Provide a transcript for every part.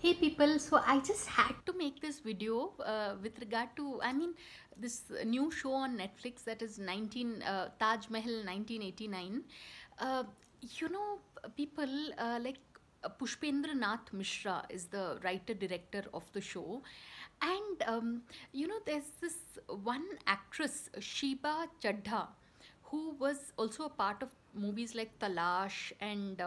Hey people, so I just had to make this video with regard to, this new show on Netflix that is 19 Taj Mahal 1989. Uh, you know, people like Pushpendra Nath Mishra is the writer director of the show, and there's this one actress Sheba Chadha who was also a part of movies like Talash and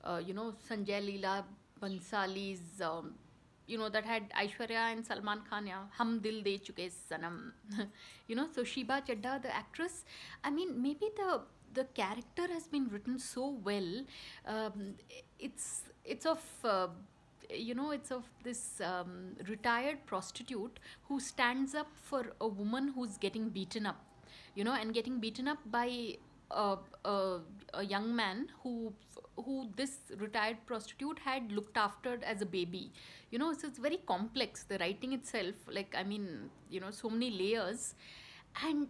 Sanjay Leela Bansali's that had Aishwarya and Salman Khan, yeah, Hum Dil De Chuke Sanam. So Sheba Chadha, the actress, I mean, maybe the character has been written so well. Um, it's of it's of this retired prostitute who stands up for a woman who's getting beaten up, and getting beaten up by a, a, a young man who this retired prostitute had looked after as a baby. So it's very complex, the writing itself, like, I mean, so many layers. And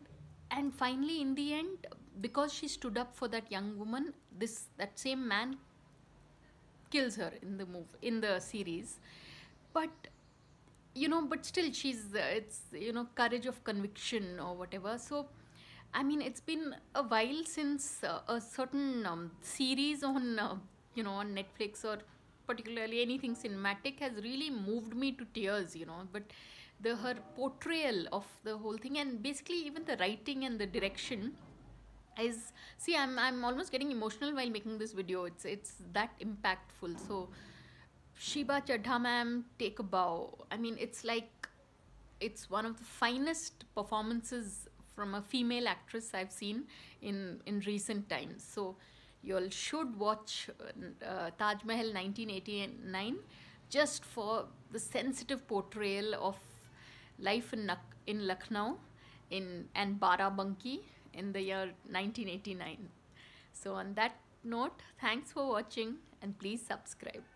and finally, in the end, because she stood up for that young woman, this that same man kills her in the series. But but still, she's it's courage of conviction or whatever. So I mean, it's been a while since a certain series on on Netflix, or particularly anything cinematic, has really moved me to tears. But the her portrayal of the whole thing, and basically even the writing and the direction, is, see, I'm almost getting emotional while making this video. It's that impactful. So Sheba Chadha ma'am, take a bow. I mean, it's like, it's one of the finest performances from a female actress I've seen in recent times. So you all should watch Taj Mahal 1989, just for the sensitive portrayal of life in Lucknow and Barabanki in the year 1989. So on that note, thanks for watching, and please subscribe.